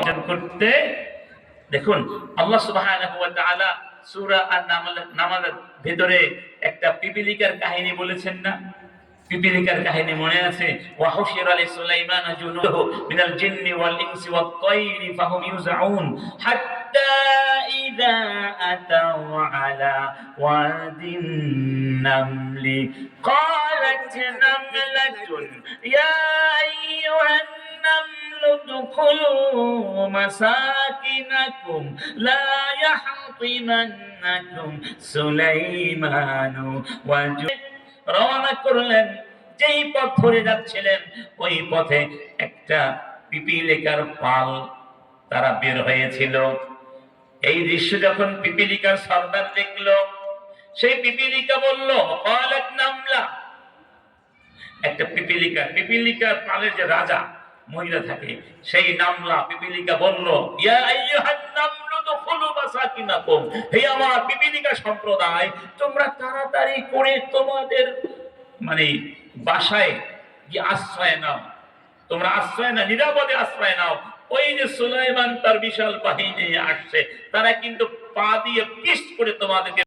অর্জন করতে। দেখুন আল্লাহ সুবহানাহু ওয়া তাআলা সূরা আন-নামলের ভিতরে একটা পিপীলিকার কাহিনী বলেছেন না? পিপীলিকার কাহিনী মনে আছে? ওয়া হুশিরা লিসুলাইমান জুনুদুহু মিনাল জিন্নি ওয়াল ইনসি ওয়াত তায়রি ফাহুম ইউজাউন হাত্তা ইযা আতাউ আলা ওয়াদিন নামলি ক্বালাত নামলাতুন ইয়া আইয়ুহান নামলু দুখুলু মাসাকিনাকুম লা ইয়াহতিমান্নাকুম সুলাইমানু ওয়া রওনা করলেন। যেই পথ ধরে যাচ্ছিলেন ওই পথে একটা পিপীলিকার পাল তারা বের হয়েছিল। এই দৃশ্য যখন পিপীলিকার সর্দার দেখলো, সেই পিপীলিকা বলল, ক্বালাত নামলা, একটা পিপীলিকার পালের যে রাজা মহিলা থাকে সেই নামলা পিপীলিকা বলল, ইয়া আইয়ুহান নামলু দুখুলু মাসাকিনাকুম, হে আমার পিপীলিকা সম্প্রদায়, তোমরা তাড়াতাড়ি করে তোমাদের বাসায় গিয়ে আশ্রয় নাও। তোমরা আশ্রয় না, নিরাপদে আশ্রয় নাও। ওই যে সুলাইমান তার বিশাল বাহিনী নিয়ে আসছে, তারা কিন্তু পা দিয়ে পিষ্ট করে তোমাদেরকে